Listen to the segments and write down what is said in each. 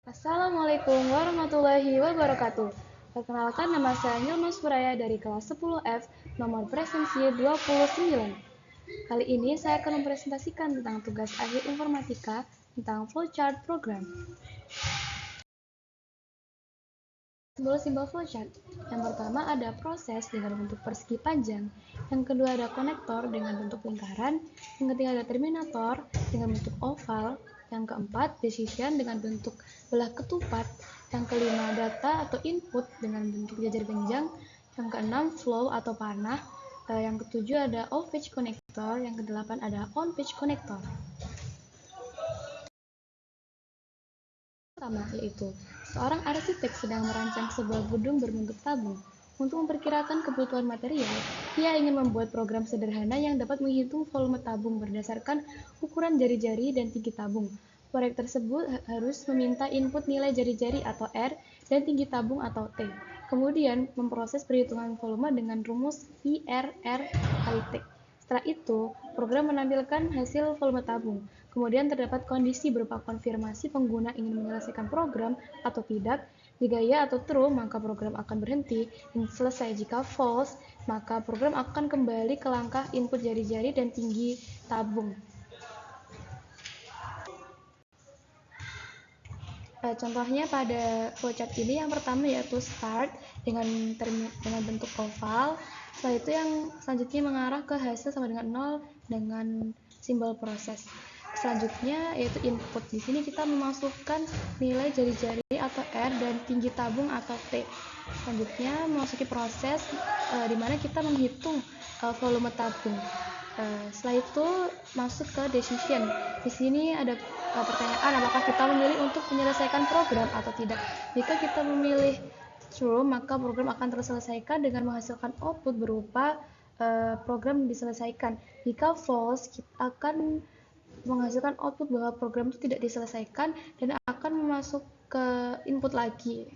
Assalamualaikum warahmatullahi wabarakatuh. Perkenalkan, nama saya Yunus Suraya dari kelas 10F, nomor presensi 29. Kali ini saya akan mempresentasikan tentang tugas akhir informatika tentang flowchart program. Simbol-simbol flowchart. Yang pertama ada proses dengan bentuk persegi panjang. Yang kedua ada konektor dengan bentuk lingkaran. Yang ketiga ada terminator dengan bentuk oval. Yang keempat decision dengan bentuk belah ketupat. Yang kelima data atau input dengan bentuk jajar genjang. Yang keenam flow atau panah. Yang ketujuh ada off-page connector. Yang kedelapan ada on-page connector. Pertama, yaitu seorang arsitek sedang merancang sebuah gedung berbentuk tabung. Untuk memperkirakan kebutuhan material, ia ingin membuat program sederhana yang dapat menghitung volume tabung berdasarkan ukuran jari-jari dan tinggi tabung. Proyek tersebut harus meminta input nilai jari-jari atau R dan tinggi tabung atau T. Kemudian memproses perhitungan volume dengan rumus IRR kali T. Setelah itu, program menampilkan hasil volume tabung. Kemudian terdapat kondisi berupa konfirmasi pengguna ingin menyelesaikan program atau tidak. Jika ya atau true, maka program akan berhenti. Dan selesai. Jika false, maka program akan kembali ke langkah input jari-jari dan tinggi tabung. Contohnya pada flowchart ini yang pertama yaitu start dengan bentuk oval. Setelah itu yang selanjutnya mengarah ke hasil sama dengan 0 dengan simbol proses. Selanjutnya yaitu input. Di sini kita memasukkan nilai jari-jari atau R dan tinggi tabung atau T. Selanjutnya memasuki proses di mana kita menghitung volume tabung. Setelah itu masuk ke decision. Di sini ada pertanyaan apakah kita memilih untuk menyelesaikan program atau tidak. Jika kita memilih true, maka program akan terselesaikan dengan menghasilkan output berupa program diselesaikan. Jika false, kita akan menghasilkan output bahwa program itu tidak diselesaikan dan akan masuk ke input lagi.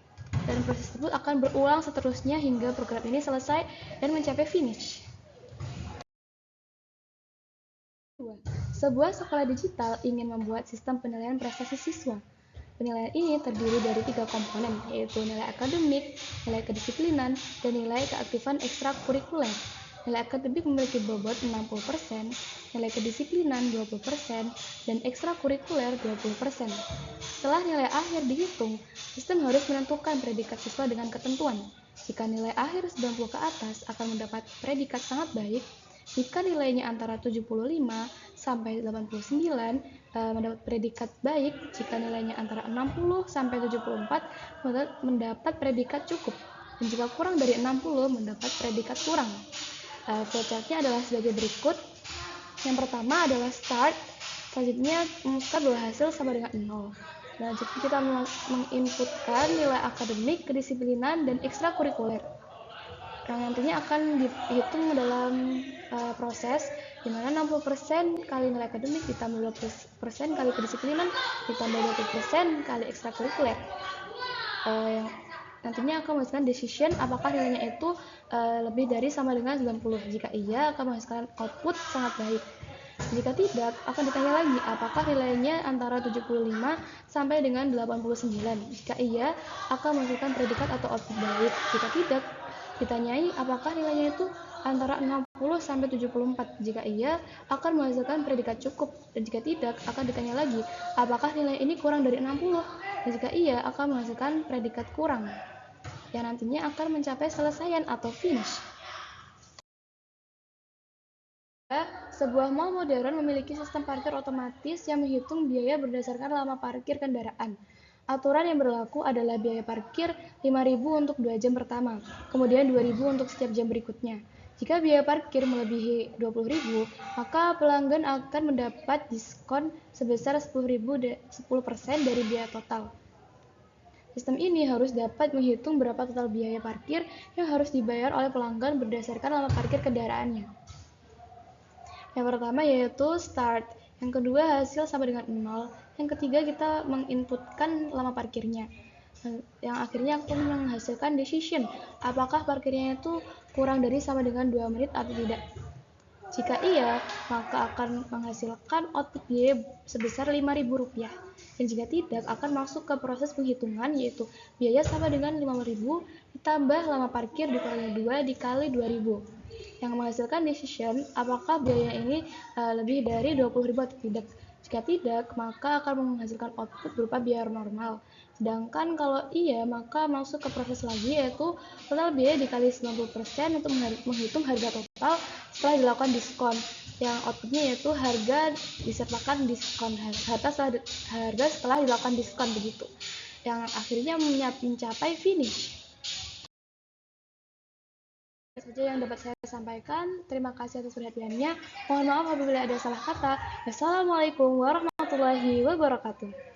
Dan proses tersebut akan berulang seterusnya hingga program ini selesai dan mencapai finish. Sebuah sekolah digital ingin membuat sistem penilaian prestasi siswa. Penilaian ini terdiri dari 3 komponen, yaitu nilai akademik, nilai kedisiplinan, dan nilai keaktifan ekstrakurikuler. Nilai akademik memiliki bobot 60%, nilai kedisiplinan 20%, dan ekstrakurikuler 20%. Setelah nilai akhir dihitung, sistem harus menentukan predikat siswa dengan ketentuan. Jika nilai akhir 90 ke atas akan mendapat predikat sangat baik. Jika nilainya antara 75 sampai 89 mendapat predikat baik. Jika nilainya antara 60 sampai 74 mendapat predikat cukup. Dan jika kurang dari 60 mendapat predikat kurang. Flowchartnya adalah sebagai berikut. Yang pertama adalah start. Selanjutnya memasukkan bahwa hasil sama dengan 0. Selanjutnya kita menginputkan nilai akademik, kedisiplinan, dan ekstrakurikuler. Yang nantinya akan dihitung dalam proses di mana 60% kali nilai akademik ditambah 20% kali kedisiplinan ditambah 20% kali ekstrakurikuler. Yang nantinya akan menghasilkan decision apakah nilainya itu lebih dari sama dengan 90. Jika iya, akan menghasilkan output sangat baik. Jika tidak, akan ditanya lagi apakah nilainya antara 75 sampai dengan 89. Jika iya, akan menghasilkan predikat atau output baik. Jika tidak, ditanyai apakah nilainya itu antara 60 sampai 74. Jika iya, akan menghasilkan predikat cukup. Dan jika tidak, akan ditanya lagi apakah nilai ini kurang dari 60. Dan jika iya, akan menghasilkan predikat kurang, yang nantinya akan mencapai selesaian atau finish. Sebuah mall modern memiliki sistem parkir otomatis yang menghitung biaya berdasarkan lama parkir kendaraan. Aturan yang berlaku adalah biaya parkir 5.000 untuk 2 jam pertama, kemudian 2.000 untuk setiap jam berikutnya. Jika biaya parkir melebihi 20.000, maka pelanggan akan mendapat diskon sebesar 10% dari biaya total. Sistem ini harus dapat menghitung berapa total biaya parkir yang harus dibayar oleh pelanggan berdasarkan lama parkir kendaraannya. Yang pertama yaitu start, yang kedua hasil sama dengan 0, yang ketiga kita menginputkan lama parkirnya, yang akhirnya akan menghasilkan decision, apakah parkirnya itu kurang dari sama dengan 2 menit atau tidak. Jika iya, maka akan menghasilkan output biaya sebesar Rp5.000. Dan jika tidak, akan masuk ke proses penghitungan, yaitu biaya sama dengan Rp50.000 ditambah lama parkir dikali 2 dikali 2.000, yang menghasilkan decision apakah biaya ini lebih dari Rp20.000 atau tidak. Jika tidak, maka akan menghasilkan output berupa biaya normal. Sedangkan kalau iya, maka masuk ke proses lagi, yaitu total biaya dikali 90% untuk menghitung harga total setelah dilakukan diskon, yang outputnya yaitu harga disertakan diskon, harga setelah dilakukan diskon, begitu, yang akhirnya mencapai finish. Itu saja yang dapat saya sampaikan. Terima kasih atas perhatiannya. Mohon maaf apabila ada salah kata. Wassalamualaikum warahmatullahi wabarakatuh.